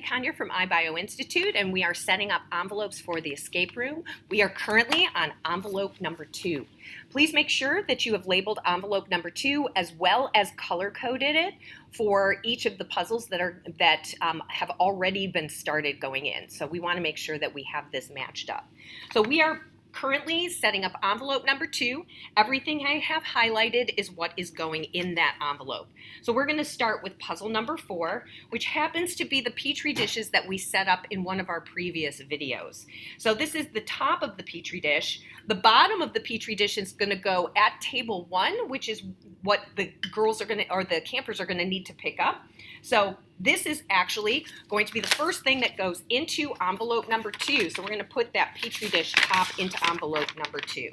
Kanya from iBio Institute, and we are setting up envelopes for the escape room. We are currently on envelope number 2. Please make sure that you have labeled envelope number 2 as well as color-coded it for each of the puzzles that have already been started going in. So we want to make sure that we have this matched up. So we are currently setting up envelope number 2. Everything I have highlighted is what is going in that envelope. So we're going to start with puzzle number 4, which happens to be the Petri dishes that we set up in one of our previous videos. So this is the top of the Petri dish. The bottom of the Petri dish is going to go at table 1, which is what the girls are going to, or the campers are going to need to pick up. So this is actually going to be the first thing that goes into envelope number 2. So we're going to put that Petri dish top into envelope number 2.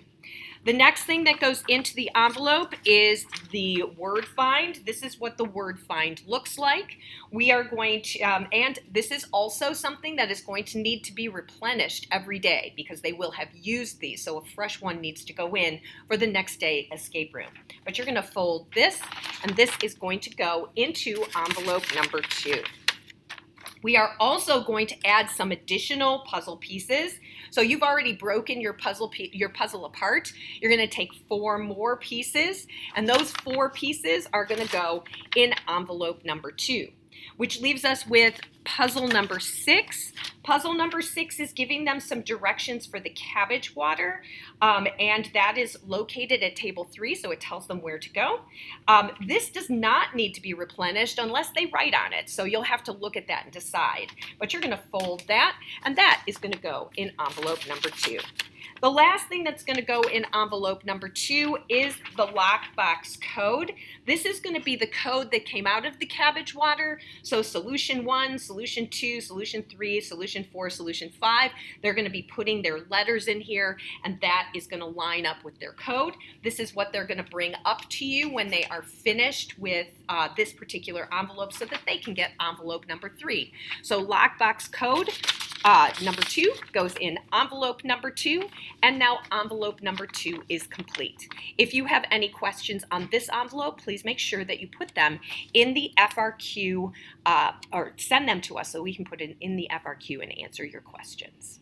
The next thing that goes into the envelope is the word find. This is what the word find looks like. We are going to, and this is also something that is going to need to be replenished every day because they will have used these. So a fresh one needs to go in for the next day escape room. But you're going to fold this, and this is going to go into envelope number 2. We are also going to add some additional puzzle pieces. So you've already broken your puzzle apart. You're going to take 4 more pieces, and those 4 pieces are going to go in envelope number 2, which leaves us with puzzle number 6. Puzzle number 6 is giving them some directions for the cabbage water, and that is located at table 3, so it tells them where to go. This does not need to be replenished unless they write on it, so you'll have to look at that and decide. But you're going to fold that, and that is going to go in envelope number 2. The last thing that's going to go in envelope number 2 is the lockbox code. This is going to be the code that came out of the cabbage water. So solution 1, solution 2, solution 3, solution 4, solution 5. They're going to be putting their letters in here, and that is going to line up with their code. This is what they're going to bring up to you when they are finished with this particular envelope so that they can get envelope number 3. So lockbox code. Number 2 goes in envelope number 2, and now envelope number 2 is complete. If you have any questions on this envelope, please make sure that you put them in the FRQ or send them to us so we can put it in the FRQ and answer your questions.